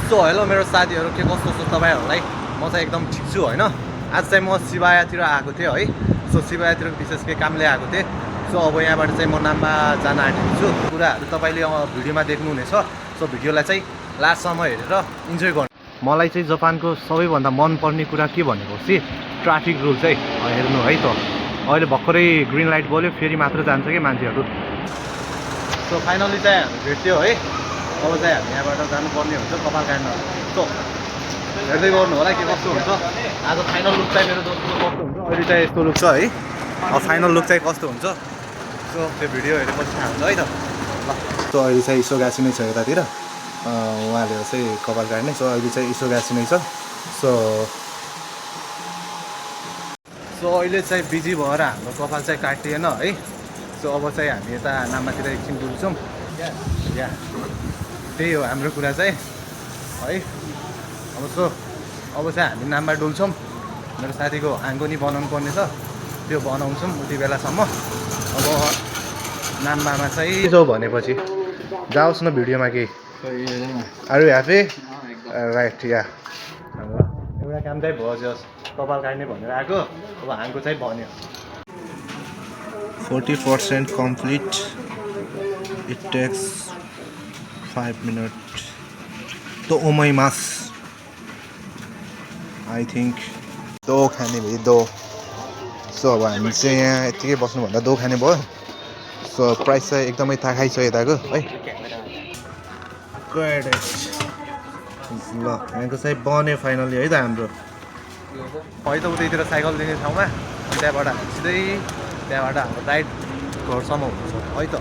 So hello मेरो साथीहरू के कस्तो छ तपाईँहरूलाई म चाहिँ एकदम ठिक छु होइन आज चाहिँ म शिवायातिर आएको थिएँ है सो शिवायातिर विशेष केही कामले आएको थिएँ सो अब यहाँबाट चाहिँ म नाममा जान आँटेको छु कुराहरू तपाईँले भिडियोमा देख्नुहुनेछ सो भिडियोलाई चाहिँ लास्टसम्म हेरेर इन्जोय गर्नु मलाई चाहिँ जापानको सबैभन्दा मनपर्ने कुरा के भनेपछि ट्राफिक रुल चाहिँ हेर्नु है त अहिले भर्खरै ग्रिन लाइट बोल्यो फेरि मात्र जान्छ कि मान्छेहरू सो फाइनली चाहिँ हामी भेट्यो है अब चाहिँ हामी यहाँबाट जानुपर्ने हुन्छ कपाल काट्न सो हेर्दै गर्नु होला के कस्तो हुन्छ आज फाइनल लुक चाहिँ मेरो दोस्तको कस्तो हुन्छ अहिले चाहिँ यस्तो लुक छ है अब फाइनल लुक चाहिँ कस्तो हुन्छ सो त्यो भिडियो हेरेपछि थाहा हुन्छ है त ल सो अहिले चाहिँ इसो गाँसी नै छ यतातिर उहाँले चाहिँ कपाल काट्ने सो अहिले चाहिँ इसो गाँसी नै छ सो अहिले चाहिँ बिजी भएर हाम्रो कपाल चाहिँ काटिएन है सो अब चाहिँ हामी यता नाममातिर एकछिन डुल्छौँ या त्यही हो हाम्रो कुरा चाहिँ है अब चाहिँ हामी नाममा डुल्छौँ मेरो साथीको आङ्गो नि बनाउनु पर्ने छ त्यो बनाउँछौँ उति बेलासम्म अब नाममा चाहिँ जाऊ भनेपछि जाओस् न भिडियोमा केही अरू ह्यापी राइट या एउटा काम चाहिँ भयो कपाल काट्ने भनेर आएको अब हाङको चाहिँ भन्यो 40% complete. It takes 5 minutes. तो ओमाइमास I think दो खाने भयो दो सो अब हामी चाहिँ यहाँ यतिकै बस्नुभन्दा दो खाने भयो सो प्राइस चाहिँ एकदमै थाहा छ यताको है ल यहाँको चाहिँ बन्यो फाइनली है त हाम्रो है त उतैतिर साइकल दिने ठाउँमा त्यहाँबाट हामी सिधै त्यहाँबाट हाम्रो राइड घरसम्म हुन्छ है त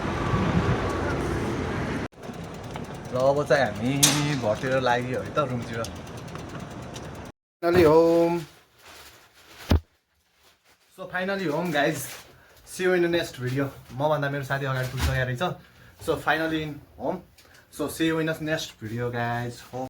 र अब चाहिँ हामी घरतिर लाग्यो है त रुमतिर finally home so finally home guys see you in the next video मभन्दा मेरो साथी अगाडि पुगिसकेको रहेछ so finally in home so see you in the next video guys home